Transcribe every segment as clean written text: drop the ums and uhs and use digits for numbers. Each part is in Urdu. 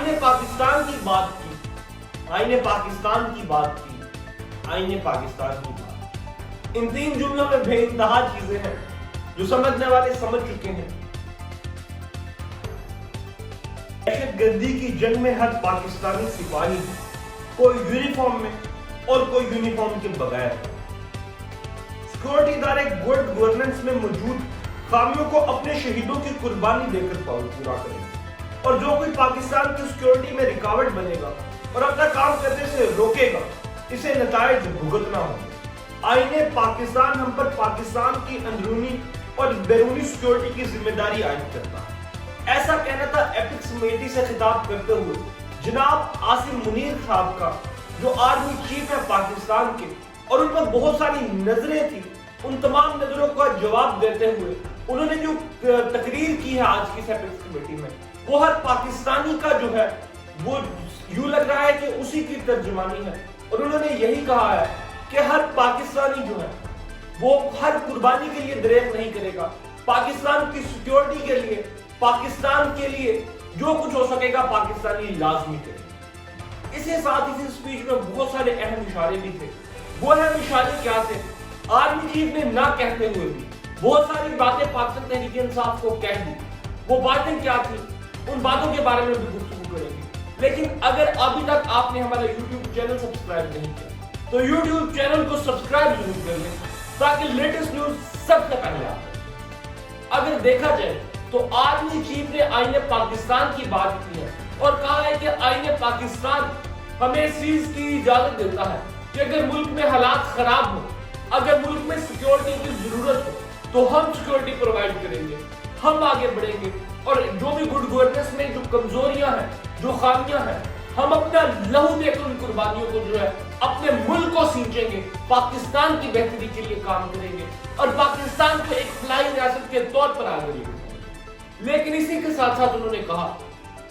آئین پاکستان کی بات کی، آئین پاکستان کی بات کی، آئین پاکستان کی بات کی۔ ان تین جملوں میں بے انتہا چیزیں ہیں جو سمجھنے والے سمجھ چکے ہیں۔ دہشت گردی کی جنگ میں ہر پاکستانی سپاہی کوئی یونیفارم میں اور کوئی یونیفارم کے بغیر۔ سیکورٹی ادارے گڈ گورننس میں موجود خامیوں کو اپنے شہیدوں کی قربانی دے کر پورا کریں گے، اور جو کوئی پاکستان کی سیکورٹی میں رکاوٹ بنے گا اور اپنا کام کرنے سے روکے گا، اسے نتائج بھگتنا ہوگا۔ آئین پاکستان ہم پر پاکستان کی اندرونی اور بیرونی سیکورٹی کی ذمہ داری عائد کرتا ہے۔ ایسا کہنا تھا ایپکس کمیٹی سے خطاب کرتے ہوئے جناب عاصم منیر صاحب کا، جو آرمی چیف ہے پاکستان کے، اور ان پر بہت ساری نظریں تھی۔ ان تمام نظروں کا جواب دیتے ہوئے انہوں نے جو تقریر کی ہے آج کی ایپکس کمیٹی میں، وہ ہر پاکستانی کا جو ہے وہ یوں لگ رہا ہے کہ اسی کی ترجمانی ہے، اور انہوں نے یہی کہا ہے کہ ہر پاکستانی جو ہے وہ ہر قربانی کے لیے دریغ نہیں کرے گا، پاکستان کی سیکیورٹی کے لیے، پاکستان کے لیے جو کچھ ہو سکے گا پاکستانی لازمی کرے گا۔ اس کے ساتھ اس اسپیچ میں بہت سارے اہم اشارے بھی تھے۔ وہ اہم اشارے کیا تھے؟ آرمی چیف نے نہ کہتے ہوئے بھی بہت ساری باتیں پاکستان تحریک انصاف کو کہہ دی۔ وہ باتیں کیا تھی؟ ان باتوں کے بارے میں بھی گفتگو کریں گے۔ لیکن اگر ابھی تک آپ نے ہمارا یوٹیوب چینل سبسکرائب نہیں کیا تو یوٹیوب چینل کو سبسکرائب ضرور کر لیں تاکہ لیٹسٹ نیوز سب سے پہلے آپ کو۔ اگر دیکھا جائے تو آرمی چیف نے آئین پاکستان کی بات کی ہے اور کہا ہے کہ آئین پاکستان ہمیں اس چیز کی اجازت دیتا ہے کہ اگر ملک میں حالات خراب ہوں، اگر ملک میں سیکیورٹی کی ضرورت ہو تو ہم سیکیورٹی پرووائڈ کریں گے، ہم آگے بڑھیں گے، اور جو بھی گڈ گورننس میں جو کمزوریاں ہیں، جو خامیاں ہیں، ہم اپنا لہو دے کر ان قربانیوں کو جو ہے اپنے ملک کو سینچیں گے، پاکستان کی بہتری کے لیے کام کریں گے اور پاکستان کو ایک فلائی ریاست کے طور پر آگے لے جائیں گے۔ لیکن اسی کے ساتھ ساتھ انہوں نے کہا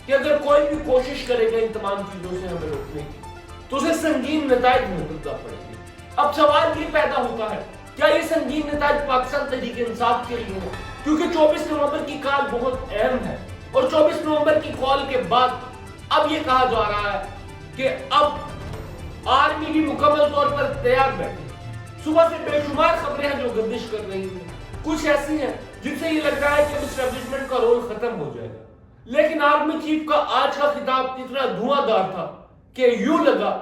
کہ اگر کوئی بھی کوشش کرے گا ان تمام چیزوں سے ہمیں روکنے کی تو اسے سنگین نتائج بھگتنا پڑیں گے۔ اب سوال یہ پیدا ہوتا ہے کیا یہ سنگین نتائج پاکستان تحریک انصاف کے لیے ہیں؟ کیونکہ 24 نومبر کی کال بہت اہم ہے، اور 24 نومبر کی کال کے بعد اب یہ کہا جا رہا ہے کہ اب آرمی بھی مکمل طور پر تیار بیٹھی۔ صبح سے بے شمار خبریں ہیں جو گردش کر رہی ہیں، کچھ ایسی ہیں جن سے یہ لگ رہا ہے کہ اسٹیبلشمنٹ کا رول ختم ہو جائے گا۔ لیکن آرمی چیف کا آج کا خطاب اتنا دھواں دار تھا کہ یوں لگا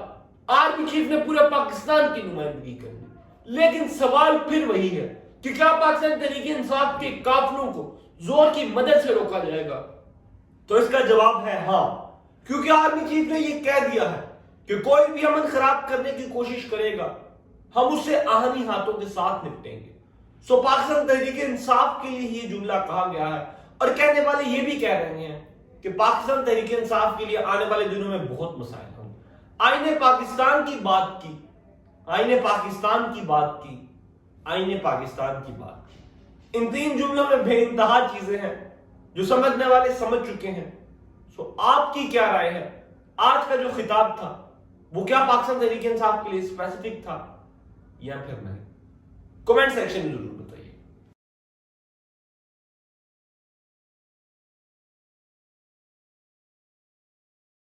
آرمی چیف نے پورے پاکستان کی نمائندگی کر دی۔ لیکن سوال پھر وہی ہے کہ کیا پاکستان تحریک انصاف کے قافلوں کو زور کی مدد سے روکا جائے گا؟ تو اس کا جواب ہے ہاں، کیونکہ آرمی چیف نے یہ کہہ دیا ہے کہ کوئی بھی امن خراب کرنے کی کوشش کرے گا ہم اس سے آہنی ہاتھوں کے ساتھ نپٹیں گے۔ سو پاکستان تحریک انصاف کے لیے یہ جملہ کہا گیا ہے، اور کہنے والے یہ بھی کہہ رہے ہیں کہ پاکستان تحریک انصاف کے لیے آنے والے دنوں میں بہت مسائل ہوں۔ آئین پاکستان کی بات کی، آئین پاکستان کی بات کی، آئین پاکستان کی بات کی۔ ان تین جملوں میں بے انتہا چیزیں ہیں جو سمجھنے والے سمجھ چکے ہیں۔ سو آپ کی کیا رائے ہے؟ آج کا جو خطاب تھا وہ کیا پاکستان تحریک انصاف کے لیے اسپیسیفک تھا یا پھر نہیں؟ کمنٹ سیکشن میں ضرور بتائیے۔